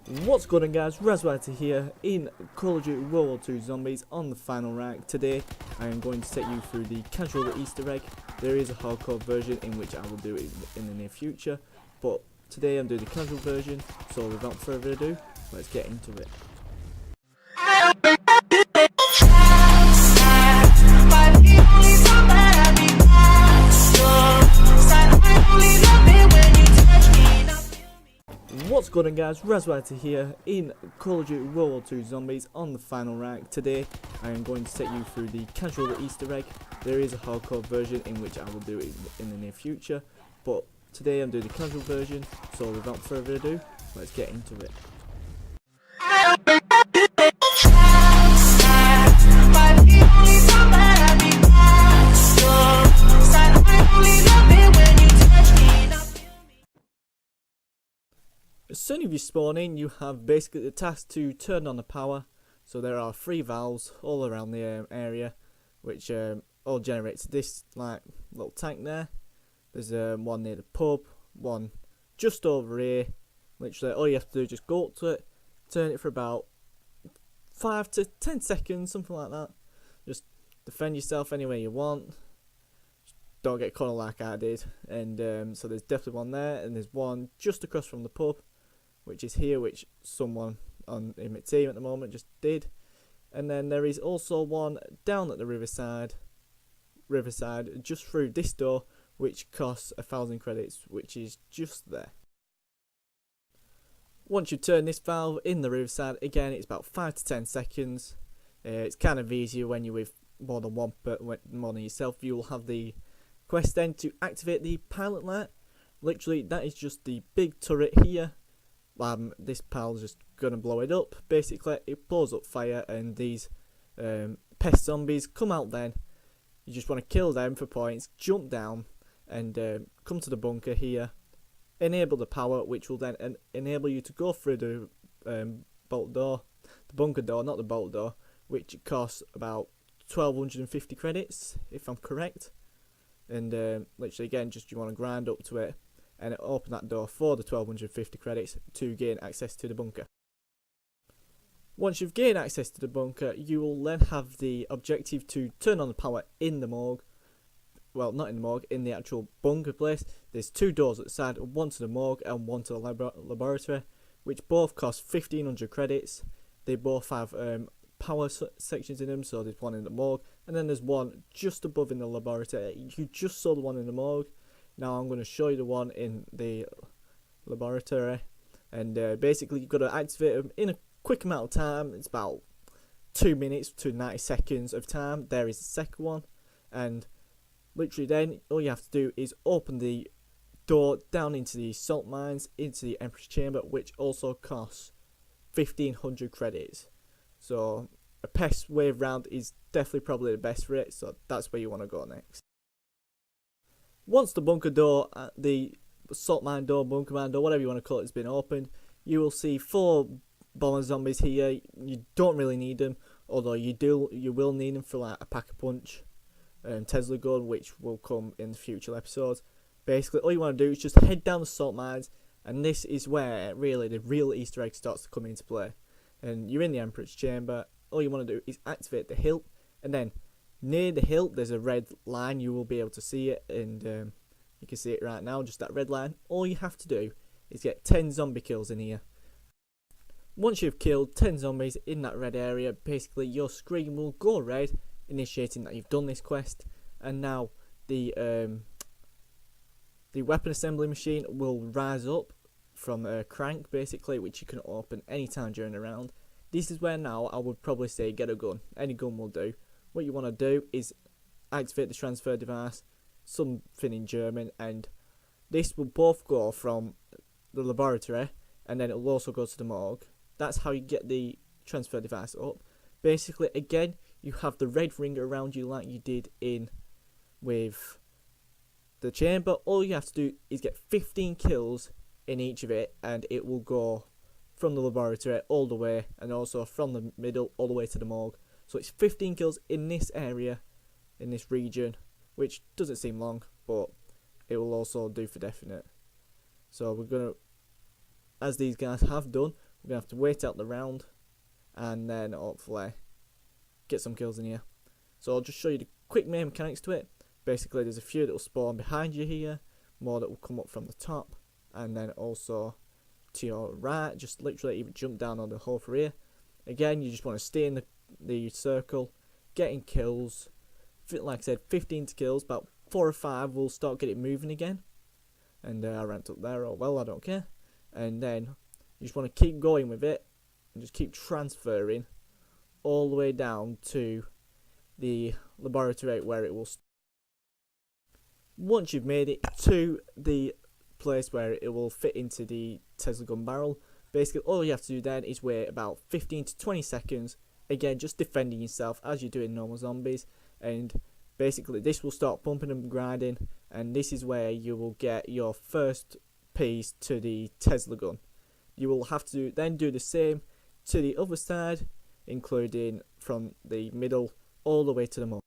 What's going on, guys? WW2 here in Call of Duty World War 2 Zombies on the final rank. Today I am going to take you through the casual Easter egg. There is a hardcore version in which I will do it in the near future, but today I'm doing the casual version, so without further ado, let's get into it. What's going on, guys? WW2 here in Call of Duty World War 2 Zombies on the final rank. Today I am going to take you through the casual Easter egg. There is a hardcore version in which I will do it in the near future, but today I'm doing the casual version, so without further ado, let's get into it. As soon as you spawn in, you have basically the task to turn on the power. So there are 3 valves all around the area, which all generates this like little tank there. There's one near the pub, one just over here. Literally, all you have to do is just go up to it, turn it for about 5 to 10 seconds, something like that. Just defend yourself any way you want. Just don't get caught like I did. And so there's definitely one there, and there's one just across from the pub, which is here, which someone in my team at the moment just did. And then there is also one down at the riverside just through this door, which costs 1,000 credits, which is just there. Once you turn this valve in the riverside, again it's about 5 to 10 seconds. It's kind of easier when you're with more than one, but more than yourself. You will have the quest then to activate the pilot light. Literally, that is just the big turret here. This pal's just gonna blow it up. Basically, it blows up fire, and these pest zombies come out. Then you just want to kill them for points, jump down, and come to the bunker here. Enable the power, which will then enable you to go through the bolt door, the bunker door, not the bolt door, which costs about 1,250 credits, if I'm correct. And literally, again, just you want to grind up to it and open that door for the 1,250 credits to gain access to the bunker. Once you've gained access to the bunker, you will then have the objective to turn on the power in the morgue. Well, not in the morgue, in the actual bunker place. There's 2 doors at the side, one to the morgue and one to the laboratory, which both cost 1,500 credits. They both have power sections in them, so there's one in the morgue, and then there's one just above in the laboratory. You just saw the one in the morgue. Now I'm going to show you the one in the laboratory, and basically you've got to activate them in a quick amount of time. It's about 2 minutes to 90 seconds of time. There is the second one, and literally then all you have to do is open the door down into the salt mines, into the Empress chamber, which also costs 1,500 credits. So a pest wave round is definitely probably the best for it, so that's where you want to go next. Once the bunker door, the salt mine door, bunker mine door, whatever you want to call it, has been opened, you will see 4 bomber zombies here. You don't really need them, although you will need them for like a pack-a-punch Tesla gun, which will come in future episodes. Basically, all you want to do is just head down the salt mines, and this is where really the real Easter egg starts to come into play. And you're in the Emperor's chamber. All you want to do is activate the hilt, and then near the hilt there's a red line. You will be able to see it, and you can see it right now, just that red line. All you have to do is get 10 zombie kills in here. Once you've killed 10 zombies in that red area, basically your screen will go red, initiating that you've done this quest. And now the weapon assembly machine will rise up from a crank, basically, which you can open anytime during the round. This is where now I would probably say get a gun. Any gun will do. What you want to do is activate the transfer device, something in German, and this will both go from the laboratory, and then it will also go to the morgue. That's how you get the transfer device up. Basically, again, you have the red ring around you like you did in with the chamber. All you have to do is get 15 kills in each of it, and it will go from the laboratory all the way, and also from the middle all the way to the morgue. So it's 15 kills in this area, in this region, which doesn't seem long, but it will also do for definite. So we're going to, as these guys have done, We're going to have to wait out the round and then hopefully get some kills in here. So I'll just show you the quick main mechanics to it. Basically, there's a few that will spawn behind you here, more that will come up from the top, and then also to your right, just literally even jump down on the hole for here. Again, you just want to stay in the circle, getting kills. Like I said, 15 kills, about 4 or 5 will start getting moving again. And I ranked up there, oh well, I don't care. And then you just want to keep going with it, and just keep transferring all the way down to the laboratory where it will once you've made it to the place where it will fit into the Tesla gun barrel, basically all you have to do then is wait about 15 to 20 seconds, again just defending yourself as you do in normal zombies, and basically this will start pumping and grinding, and this is where you will get your first piece to the Tesla gun. You will have to then do the same to the other side, including from the middle all the way to the middle.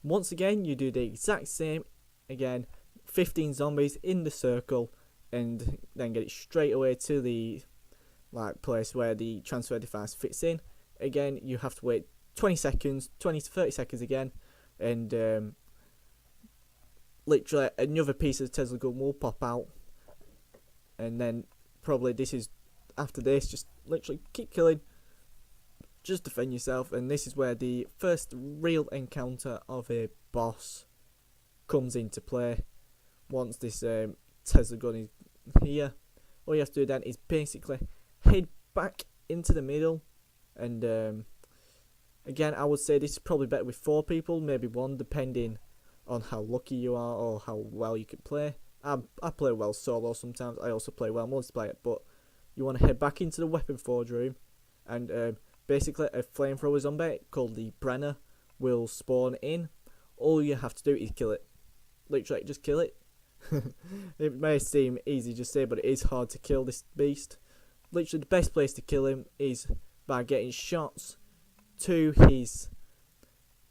Once again, you do the exact same, again 15 zombies in the circle, and then get it straight away to the place where the transfer device fits in. Again, you have to wait 20 seconds, 20 to 30 seconds again, and literally another piece of the Tesla gun will pop out, and then probably this is after this, just literally keep killing, just defend yourself, and this is where the first real encounter of a boss comes into play. Once this Tesla gun is here, all you have to do then is basically head back into the middle, and again I would say this is probably better with 4 people, maybe 1 depending on how lucky you are or how well you can play. I play well solo sometimes, I also play well multiplayer, but you want to head back into the weapon forge room, and basically a flamethrower zombie called the Brenner will spawn in. All you have to do is kill it. Literally just kill it. It may seem easy to say, but it is hard to kill this beast. Literally the best place to kill him is by getting shots to his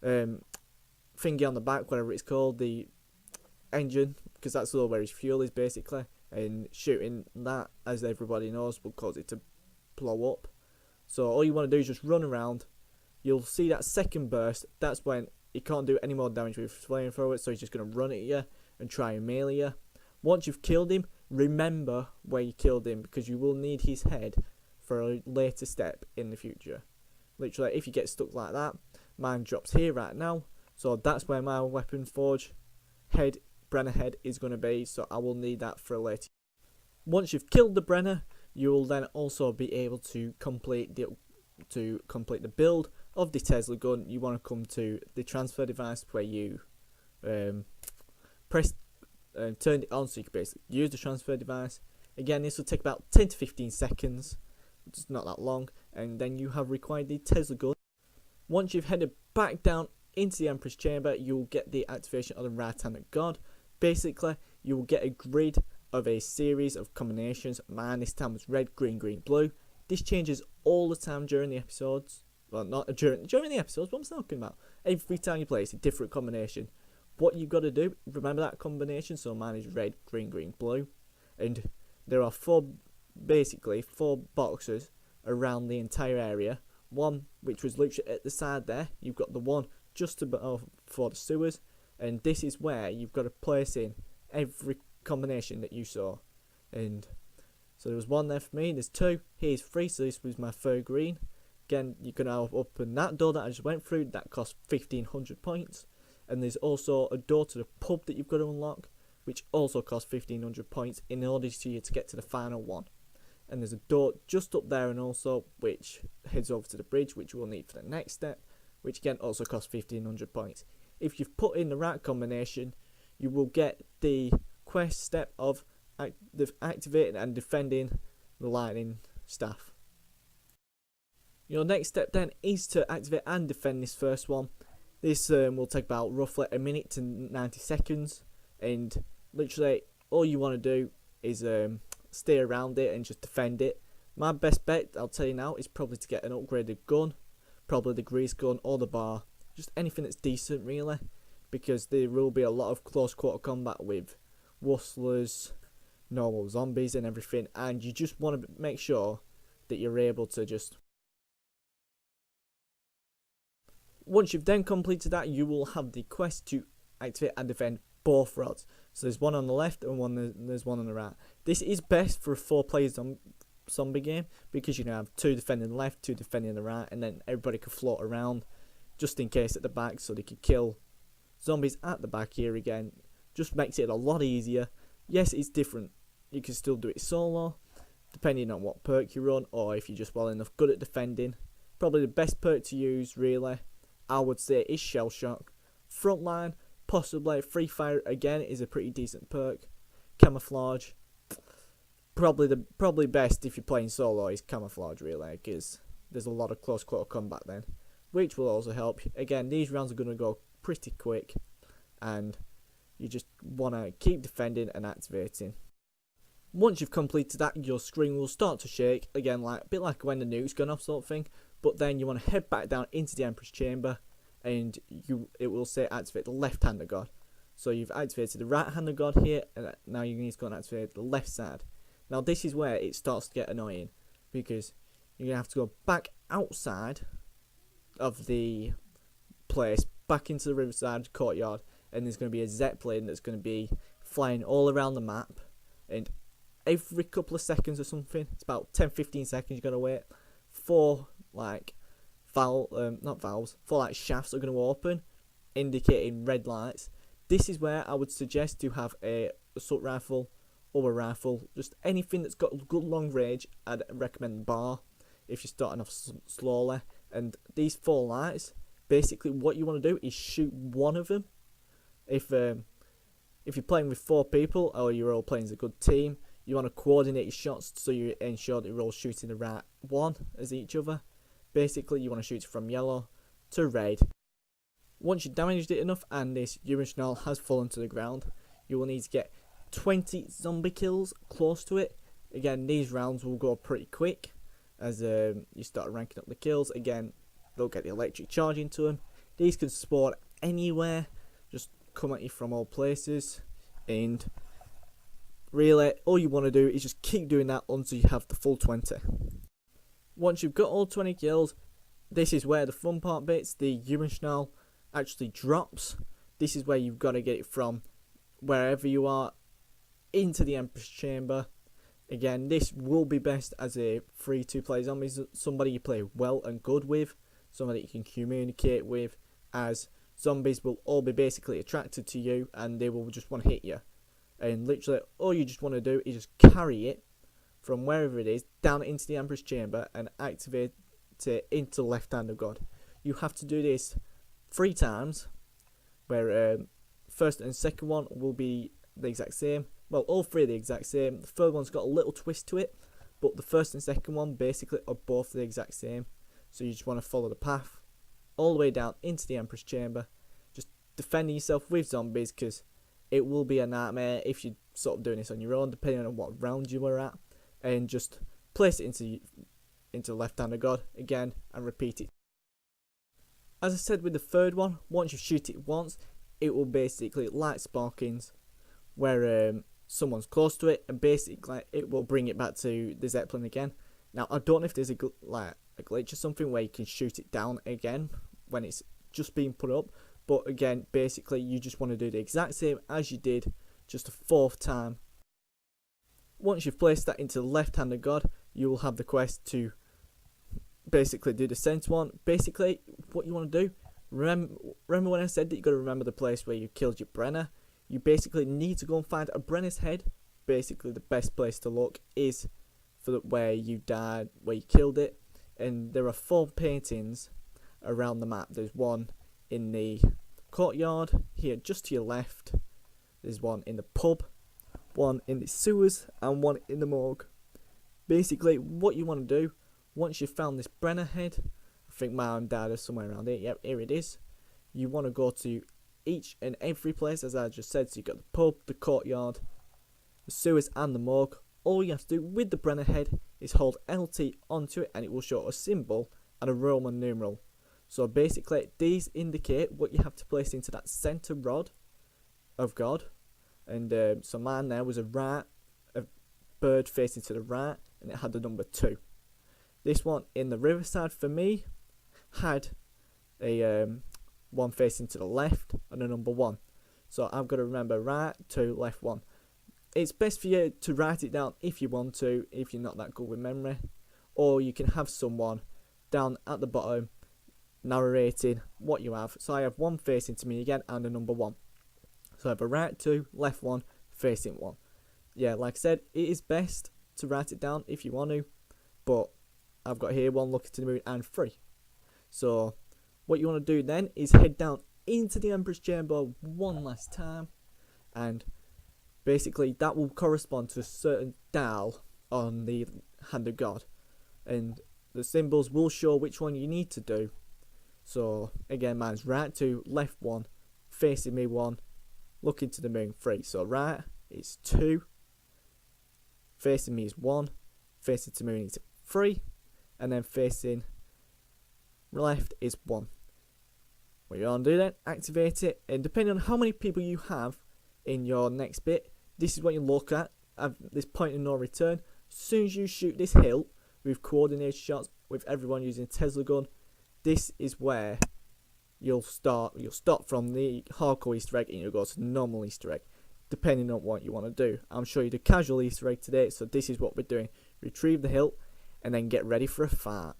thingy on the back, whatever it's called, the engine, because that's all where his fuel is basically, and shooting that, as everybody knows, will cause it to blow up. So all you want to do is just run around. You'll see that second burst, that's when he can't do any more damage with flamethrower, so he's just going to run at you and try and melee you. Once you've killed him, remember where you killed him, because you will need his head for a later step in the future. Literally, if you get stuck like that, mine drops here right now, so that's where my weapon forge head, Brenner head, is going to be, so I will need that for later. Once you've killed the Brenner, you will then also be able to complete the build of the Tesla gun. You want to come to the transfer device where you press turn it on, so you can basically use the transfer device. Again, this will take about 10 to 15 seconds, it's not that long, and then you have required the Tesla gun. Once you've headed back down into the Emperor's Chamber, you will get the activation of the Right Hand of God. Basically, you will get a grid of a series of combinations. Mine this time was red, green, green, blue. This changes all the time during the episodes. Well, not during the episodes, what I'm talking about. Every time you play, it's a different combination. What you've got to do, remember that combination. So mine is red, green, green, blue. And there are basically four boxes around the entire area. One which was literally at the side there. You've got the one just above for the sewers. And this is where you've got to place in every combination that you saw. And so there was one there for me, there's two, here's three, so this was my third green. Again, you can now open that door that I just went through, that cost 1500 points. And there's also a door to the pub that you've got to unlock, which also costs 1500 points in order for you to get to the final one. And there's a door just up there and also which heads over to the bridge, which we'll need for the next step, which again also costs 1500 points. If you've put in the right combination, you will get the quest step of activating and defending the lightning staff. Your next step then is to activate and defend this first one. This will take about roughly a minute to 90 seconds, and literally all you want to do is stay around it and just defend it. My best bet, I'll tell you now, is probably to get an upgraded gun, probably the grease gun or the bar, just anything that's decent really, because there will be a lot of close quarter combat with wustlers, normal zombies and everything, and you just want to make sure that you're able to just... Once you've then completed that, you will have the quest to activate and defend both rods. So there's one on the left and there's one on the right. This is best for a 4-player zombie game because you have 2 defending the left, 2 defending the right, and then everybody can float around just in case at the back, so they can kill zombies at the back here again. Just makes it a lot easier. Yes, it's different. You can still do it solo, depending on what perk you run, or if you're just well enough good at defending. Probably the best perk to use, really, I would say, is Shell Shock. Frontline, possibly. Free Fire, again, is a pretty decent perk. Camouflage, probably best if you're playing solo is Camouflage, really, because there's a lot of close quarter combat then, which will also help. Again, these rounds are going to go pretty quick, and you just want to keep defending and activating. Once you've completed that, your screen will start to shake, again, like a bit like when the nuke's gone off sort of thing, but then you want to head back down into the Emperor's Chamber, and it will say activate the left hand of God. So you've activated the right hand of God here, and now you need to go and activate the left side. Now this is where it starts to get annoying, because you're going to have to go back outside of the place, back into the riverside courtyard, and there's going to be a Zeppelin that's going to be flying all around the map, and every couple of seconds or something, it's about 10-15 seconds you're going to wait, 4 like shafts are going to open, indicating red lights. This is where I would suggest to have a assault rifle or a rifle, just anything that's got good long range. I'd recommend the BAR if you're starting off slowly. And these 4 lights, basically what you want to do is shoot one of them. If you're playing with 4 people, or you're all playing as a good team, you want to coordinate your shots so you ensure that you're all shooting the right one as each other. Basically, you want to shoot from yellow to red. Once you've damaged it enough and this Urinal has fallen to the ground, you will need to get 20 zombie kills close to it. Again, these rounds will go pretty quick as you start ranking up the kills. Again, they'll get the electric charge into them. These can spawn anywhere, just come at you from all places, and really all you want to do is just keep doing that until you have the full 20. Once you've got all 20 kills, this is where the fun part bits. The Urinal actually drops. This is where you've got to get it from wherever you are into the Emperor's Chamber. Again, this will be best as a free 2-player zombies, somebody you play well and good with, somebody you can communicate with, as zombies will all be basically attracted to you and they will just want to hit you. And literally all you just want to do is just carry it from wherever it is down into the Emperor's Chamber and activate it into the left hand of God. You have to do this 3 times, where first and second one will be the exact same. Well, all 3 are the exact same. The third one's got a little twist to it, but the first and second one basically are both the exact same. So you just want to follow the path all the way down into the Emperor's Chamber, just defending yourself with zombies, because it will be a nightmare if you're sort of doing this on your own, depending on what round you were at. And just place it into the left hand of God again and repeat it. As I said with the third one, once you shoot it once, it will basically light sparkings where someone's close to it, and basically it will bring it back to the Zeppelin again. Now I don't know if there's a glitch or something where you can shoot it down again when it's just being put up, but again, basically you just want to do the exact same as you did, just a 4th time. Once you've placed that into the left hand of God, you will have the quest to basically do the centre one. Basically, what you want to do, remember when I said that you've got to remember the place where you killed your Brenner? You basically need to go and find a Brenner's head. Basically, the best place to look is for where you died, where you killed it. And there are 4 paintings around the map. There's one in the courtyard here, just to your left. There's one in the pub, one in the sewers, and one in the morgue. Basically, what you want to do, once you've found this Brenner head, I think mine died somewhere around here. Yep, here it is. You want to go to each and every place, as I just said. So you've got the pub, the courtyard, the sewers, and the morgue. All you have to do with the Brenner head is hold LT onto it, and it will show a symbol and a Roman numeral. So basically, these indicate what you have to place into that centre rod of God. And so mine there was a bird facing to the right, and it had the number 2. This one in the riverside for me had a one facing to the left and a number 1. So I've got to remember right 2, left 1. It's best for you to write it down if you want to, if you're not that good with memory. Or you can have someone down at the bottom narrating what you have. So I have 1 facing to me again and a number 1. So I have a right 2, left 1, facing 1. Yeah, like I said, it is best to write it down if you want to. But I've got here 1 looking to the moon and 3. So what you want to do then is head down into the Emperor's Chamber one last time, and basically that will correspond to a certain dial on the Hand of God, and the symbols will show which one you need to do. So again, mine's right 2, left 1, facing me 1, looking to the moon 3. So right is 2, facing me is 1, facing to the moon is 3, and then facing left is 1. What you want to do then, activate it, and depending on how many people you have in your next bit, this is what you look at this point of no return. As soon as you shoot this hill with coordinated shots with everyone using a Tesla gun, this is where you'll stop from the hardcore Easter egg and you'll go to the normal Easter egg, depending on what you want to do. I'm showing you the casual Easter egg today, so this is what we're doing. Retrieve the hill and then get ready for a fight.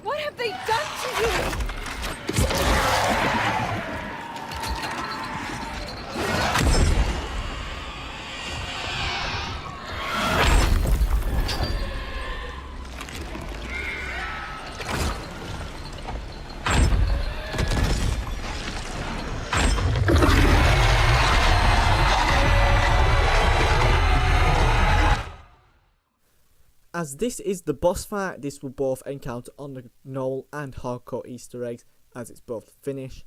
What have they done to you? As this is the boss fight, this will both encounter on the normal and hardcore Easter eggs, as it's both finish.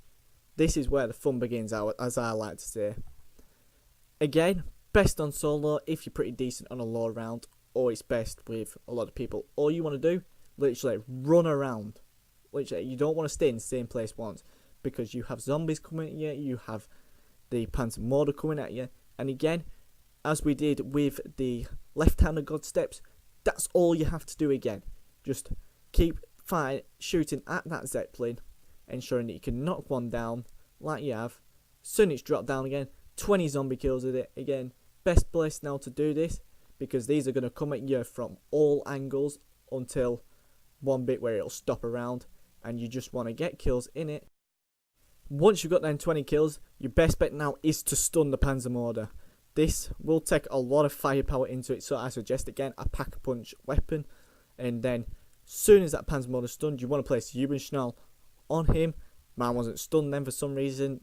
This is where the fun begins, as I like to say. Again, best on solo if you're pretty decent on a low round, or it's best with a lot of people. All you want to do, literally run around. Literally, you don't want to stay in the same place once, because you have zombies coming at you, you have the Panzer Mortar coming at you, and again, as we did with the Left Hand of God steps, that's all you have to do again. Just keep shooting at that Zeppelin, ensuring that you can knock one down like you have. Soon it's dropped down again. 20 zombie kills with it. Again, best place now to do this, because these are going to come at you from all angles until one bit where it'll stop around, and you just want to get kills in it. Once you've got them 20 kills, your best bet now is to stun the Panzer Mortar. This will take a lot of firepower into it, so I suggest again a pack-a-punch weapon. And then, soon as that Panzer Mortar is stunned, you want to place Jubenschnall on him. Mine wasn't stunned then for some reason.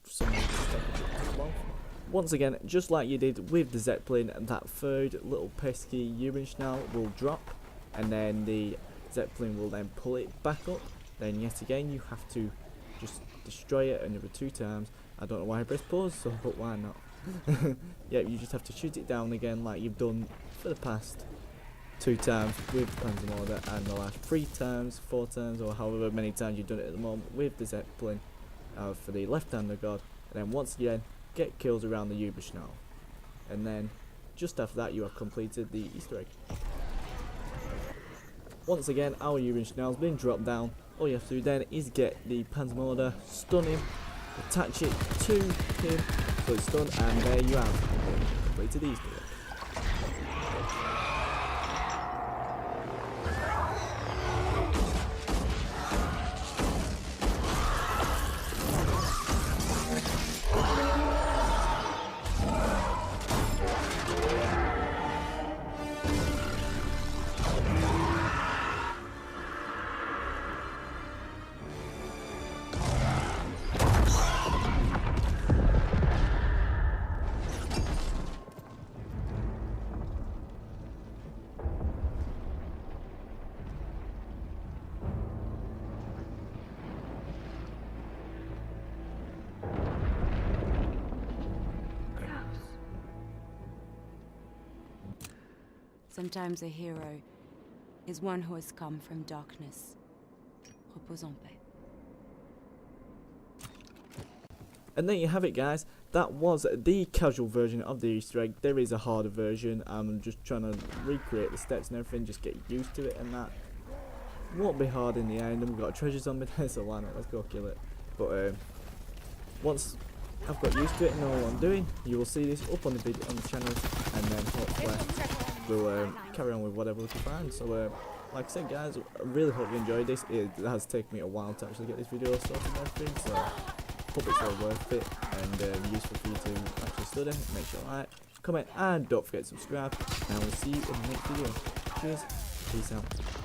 Once again, just like you did with the Zeppelin, that third little pesky Jubenschnall will drop, and then the Zeppelin will then pull it back up. Then yet again, you have to just destroy it another 2 times. I don't know why I pressed pause, so but why not? Yeah, you just have to shoot it down again like you've done for the past 2 times with the Panzer Mortar, and the last 3 times, 4 times, or however many times you've done it at the moment with the Zeppelin for the Left Hand of God. And then once again, get kills around the Jubenschnall. And then just after that, you have completed the Easter egg. Once again, our Jubenschnall's been dropped down. All you have to do then is get the Panzer Mortar, stun him, attach it to him, so it's done, and there you have completed Easter egg. Sometimes a hero is one who has come from darkness. Repose en paix. And there you have it, guys. That was the casual version of the Easter egg. There is a harder version. I'm just trying to recreate the steps and everything, just get used to it, and that won't be hard in the end. And we've got a treasure zombie there, so why not? Let's go kill it. But once I've got used to it and know what I'm doing, you will see this up on the video on the channel, and then hopefully we'll carry on with whatever we can find. So like I said, guys, I really hope you enjoyed this. It has taken me a while to actually get this video sorted and everything, so hope it's all worth it and useful for you to actually study. Make sure to like, comment, and don't forget to subscribe, and we'll see you in the next video. Cheers, peace out.